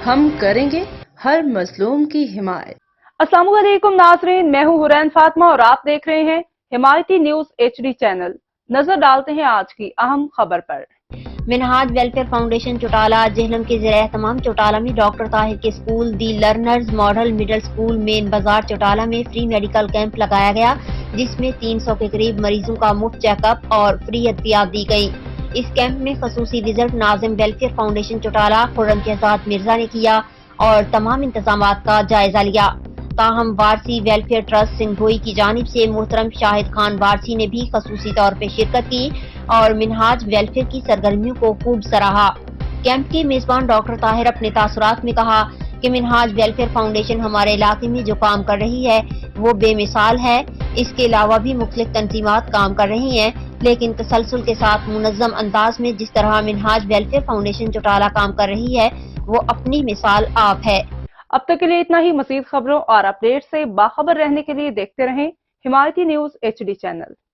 ہم کریں گے ہر مظلوم کی حمایت۔ السلام علیکم ناظرین، میں ہوں حرین فاطمہ اور آپ دیکھ رہے ہیں حمایتی نیوز HD چینل۔ نظر ڈالتے ہیں آج کی اہم خبر پر۔ منہاج ویلفیئر فاؤنڈیشن چوٹالہ جہلم کے زیر اہتمام چوٹالہ میں ڈاکٹر طاہر کے اسکول دی لرنرز ماڈل مڈل اسکول مین بازار چوٹالہ میں فری میڈیکل کیمپ لگایا گیا، جس میں 300 کے قریب مریضوں کا مفت چیک اپ اور فری ادویات دی گئی۔ اس کیمپ میں خصوصی وزٹ ناظم ویلفیئر فاؤنڈیشن چوٹالہ خرم شہزاد مرزا نے کیا اور تمام انتظامات کا جائزہ لیا۔ تاہم وارسی ویلفیئر ٹرسٹ سنگھوئی کی جانب سے محترم شاہد خان وارسی نے بھی خصوصی طور پہ شرکت کی اور منہاج ویلفیئر کی سرگرمیوں کو خوب سراہا۔ کیمپ کے میزبان ڈاکٹر طاہر اپنے تاثرات میں کہا کہ منہاج ویلفیئر فاؤنڈیشن ہمارے علاقے میں جو کام کر رہی ہے وہ بے مثال ہے۔ اس کے علاوہ بھی مختلف تنظیمات کام کر رہی ہیں، لیکن تسلسل کے ساتھ منظم انداز میں جس طرح منہاج ویلفیئر فاؤنڈیشن چوٹالہ کام کر رہی ہے وہ اپنی مثال آپ ہے۔ اب تک کے لیے اتنا ہی۔ مزید خبروں اور اپڈیٹ سے باخبر رہنے کے لیے دیکھتے رہیں حمایتی نیوز HD چینل۔